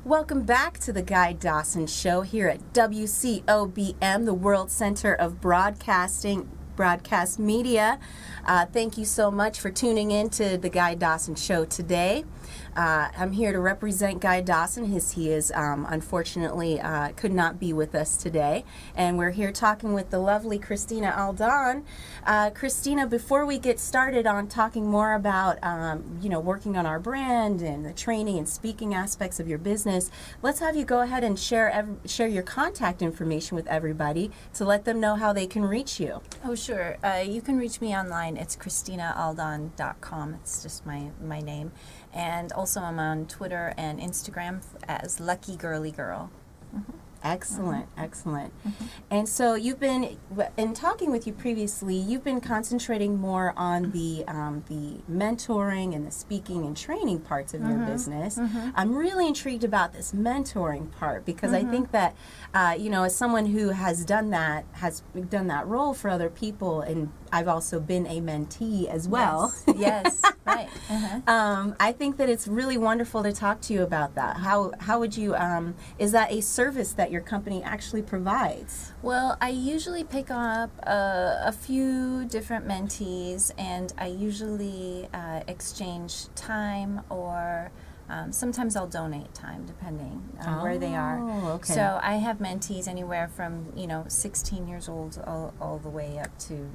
Welcome back to the Guy Dawson Show here at WCOBM, the World Center of Broadcast Media. Thank you so much for tuning in to the Guy Dawson Show today. I'm here to represent Guy Dawson. He is unfortunately could not be with us today, and we're here talking with the lovely Christina Aldon. Christina, before we get started on talking more about working on our brand and the training and speaking aspects of your business, let's have you go ahead and share your contact information with everybody to let them know how they can reach you. Oh, sure. You can reach me online. It's ChristinaAldon.com. It's just my name. And also I'm on Twitter and Instagram as Lucky Girly Girl. Mm-hmm. Excellent, excellent. Mm-hmm. And so you've been, in talking with you previously, you've been concentrating more on the mentoring and the speaking and training parts of your business. Mm-hmm. I'm really intrigued about this mentoring part because I think that, as someone who has done that role for other people, and I've also been a mentee as well. Yes, right. Uh-huh. I think that it's really wonderful to talk to you about that. How would you, is that a service that your company actually provides? Well, I usually pick up a few different mentees, and I usually exchange time, or sometimes I'll donate time depending on where they are. Okay. So I have mentees anywhere from 16 years old all the way up to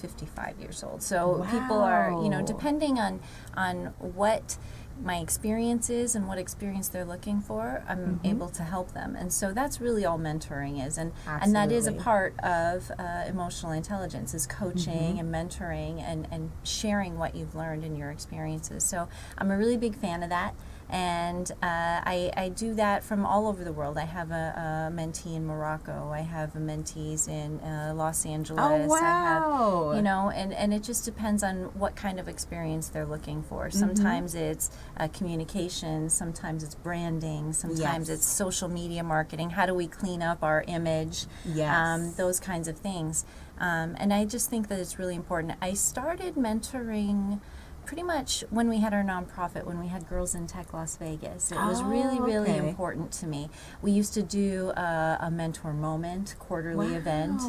55 years old. So people are depending on what my experience is and what experience they're looking for, I'm able to help them. And so that's really all mentoring is. And that is a part of emotional intelligence, is coaching and mentoring and sharing what you've learned in your experiences. So I'm a really big fan of that. And I do that from all over the world. I have a mentee in Morocco. I have mentees in Los Angeles. Oh, wow. I have, and it just depends on what kind of experience they're looking for. Sometimes it's communication, sometimes it's branding, sometimes it's social media marketing. How do we clean up our image? Yes. Those kinds of things. And I just think that it's really important. I started mentoring pretty much when we had our nonprofit, when we had Girls in Tech Las Vegas. It was really important to me. We used to do a mentor moment quarterly event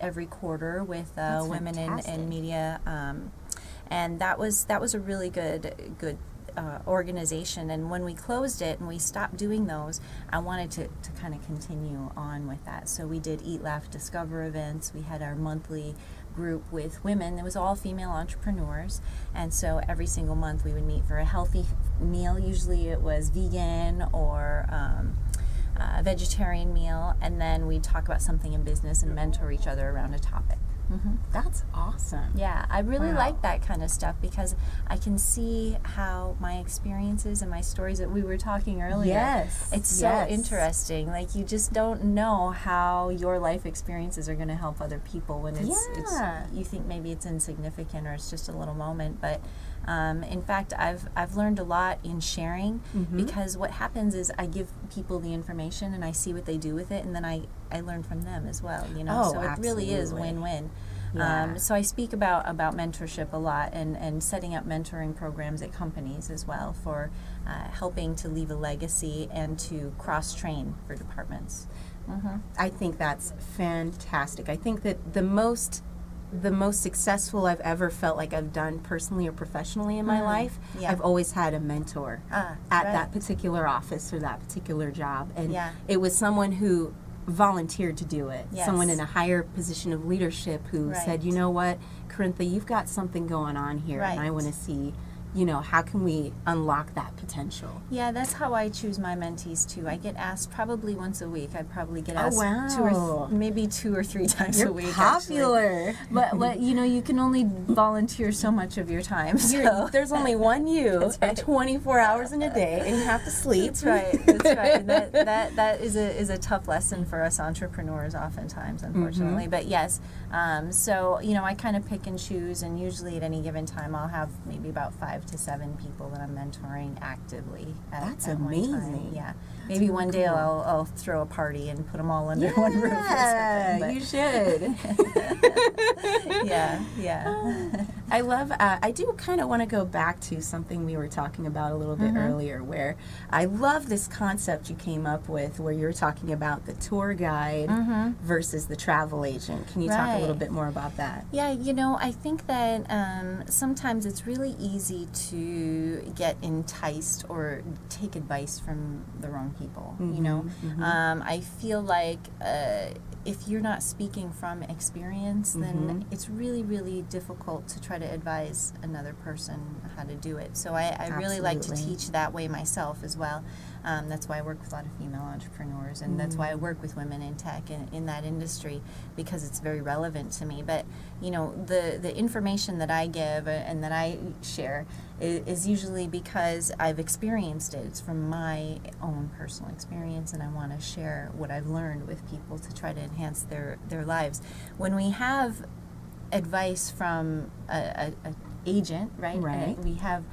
every quarter with women in media, and that was a really good organization. And when we closed it and we stopped doing those, I wanted to kind of continue on with that. So we did Eat, Laugh, Discover events. We had our monthly group with women. It was all female entrepreneurs, and so every single month we would meet for a healthy meal. Usually it was vegan or a vegetarian meal, and then we'd talk about something in business and mentor each other around a topic. That's awesome. Yeah, I really like that kind of stuff because I can see how my experiences and my stories that we were talking earlier. It's so interesting. Like, you just don't know how your life experiences are going to help other people when it's you think maybe it's insignificant or it's just a little moment, but in fact, I've learned a lot in sharing because what happens is I give people the information and I see what they do with it, and then I learn from them as well. So it really is win-win. So I speak about mentorship a lot and setting up mentoring programs at companies as well for helping to leave a legacy and to cross-train for departments. I think that's fantastic. I think that the most successful I've ever felt like I've done personally or professionally in my life, I've always had a mentor at that particular office or that particular job. And it was someone who volunteered to do it. Someone in a higher position of leadership who said, you know what, Corintha, you've got something going on here, and I want to see, how can we unlock that potential? Yeah, that's how I choose my mentees too. I get asked probably once a week. I probably get asked maybe 2 or 3 times a week. Popular. But you can only volunteer so much of your time. So. There's only one you, 24 hours in a day, and you have to sleep. That's right. And that is a tough lesson for us entrepreneurs oftentimes, unfortunately. But yes, so I kind of pick and choose, and usually at any given time I'll have maybe about 5 to 7 people that I'm mentoring actively That's at amazing. One time. Yeah. Maybe one day I'll throw a party and put them all under one roof. Yeah, you should. Yeah. I love, I do kind of want to go back to something we were talking about a little bit earlier, where I love this concept you came up with where you're talking about the tour guide versus the travel agent. Can you talk a little bit more about that? Yeah, you know, I think that sometimes it's really easy to get enticed or take advice from the wrong people, you know. I feel like if you're not speaking from experience, then it's really, really difficult to try to advise another person how to do it. So I really like to teach that way myself as well. That's why I work with a lot of female entrepreneurs, and that's why I work with women in tech and in that industry, because it's very relevant to me. But, you know, the information that I give and that I share is usually because I've experienced it. It's from my own personal experience, and I want to share what I've learned with people to try to enhance their lives. When we have advice from a agent, right? We have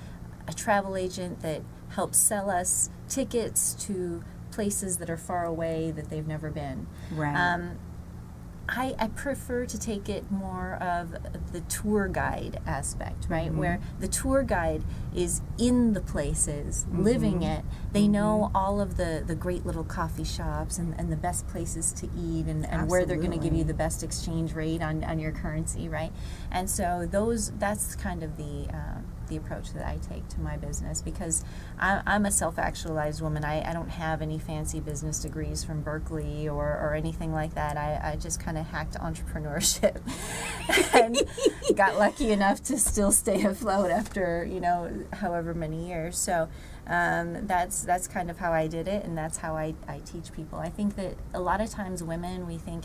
a travel agent that helps sell us tickets to places that are far away that they've never been. I prefer to take it more of the tour guide aspect, right? Where the tour guide is in the places, living it. They know all of the great little coffee shops and the best places to eat and where they're going to give you the best exchange rate on your currency, right? And so that's kind of the approach that I take to my business, because I'm a self-actualized woman. I don't have any fancy business degrees from Berkeley or anything like that. I just kind of hacked entrepreneurship and got lucky enough to still stay afloat after, you know, however many years. So that's kind of how I did it, and that's how I teach people. I think that a lot of times women, we think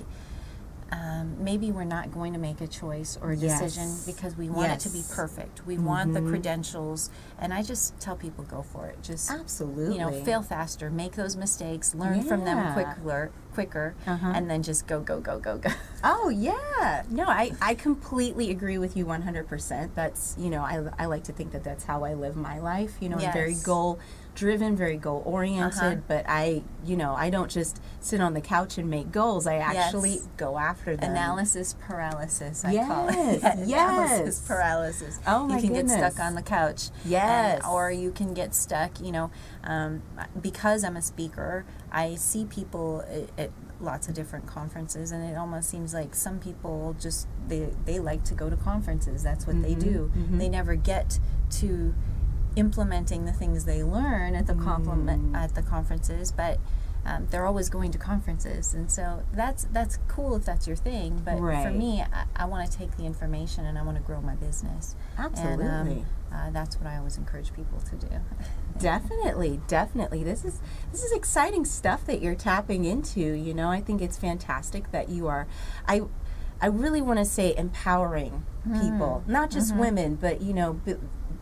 maybe we're not going to make a choice or a decision because we want it to be perfect. We want the credentials, and I just tell people, go for it. Just you know, fail faster, make those mistakes, learn from them quicker, and then just go. Oh yeah, no, I completely agree with you 100%. That's, you know, I like to think that that's how I live my life. You know, I'm very goal driven, very goal oriented, but I don't just sit on the couch and make goals. I actually go after them. Analysis paralysis, I call it. Analysis paralysis. Oh my goodness. You can get stuck on the couch. Yes. Or you can get stuck, you know, because I'm a speaker, I see people at lots of different conferences, and it almost seems like some people just, they like to go to conferences. That's what they do. They never get to implementing the things they learn at the conferences, but they're always going to conferences, and so that's cool if that's your thing. But for me, I want to take the information and I want to grow my business. Absolutely. And that's what I always encourage people to do. Definitely. This is exciting stuff that you're tapping into. You know, I think it's fantastic that you are. I really want to say empowering people, not just women, but, you know,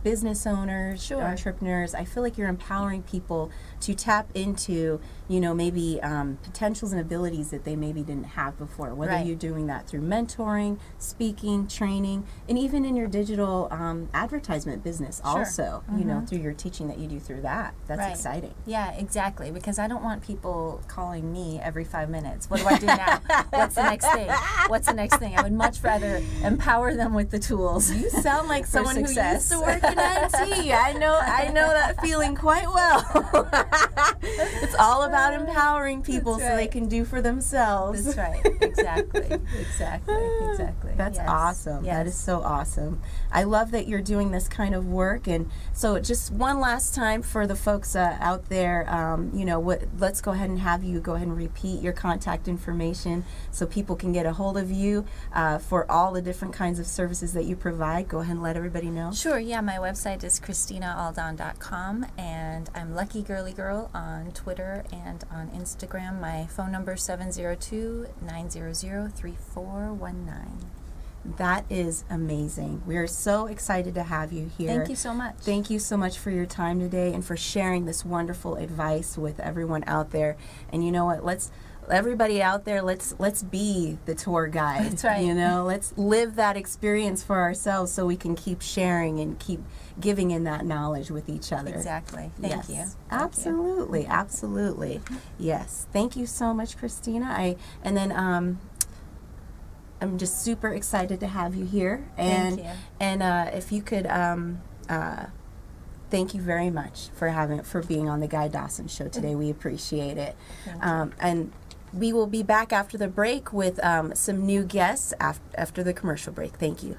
business owners, entrepreneurs. I feel like you're empowering people to tap into, you know, maybe potentials and abilities that they maybe didn't have before. Whether you're doing that through mentoring, speaking, training, and even in your digital advertisement business also, you know, through your teaching that you do through that. That's exciting. Yeah, exactly. Because I don't want people calling me every 5 minutes. What do I do now? What's the next thing? What's the next thing? I would much rather empower them with the tools. You sound like someone who used to work in IT. I know that feeling quite well. It's all about empowering people so they can do for themselves. That's right. Exactly. That's awesome. That is so awesome. I love that you're doing this kind of work. And so just one last time for the folks out there, you know, let's go ahead and have you go ahead and repeat your contact information so people can get a hold of you for all the different kinds of services that you provide. Go ahead and let everybody know. Sure. Yeah, my website is ChristinaAldon.com, and I'm Lucky Girly Girl on Twitter and on Instagram. My phone number is 702-900-3419. That is amazing. We are so excited to have you here. Thank you so much. Thank you so much for your time today and for sharing this wonderful advice with everyone out there. And you know what? Everybody out there, let's be the tour guide. That's right. You know, let's live that experience for ourselves so we can keep sharing and keep giving in that knowledge with each other. Exactly. Thank you. Absolutely. Absolutely. Yes. Thank you so much, Christina. I'm just super excited to have you here. And Thank you. And if you could, thank you very much for being on the Guy Dawson Show today. We appreciate it. Thank you. And we will be back after the break with some new guests after the commercial break. Thank you.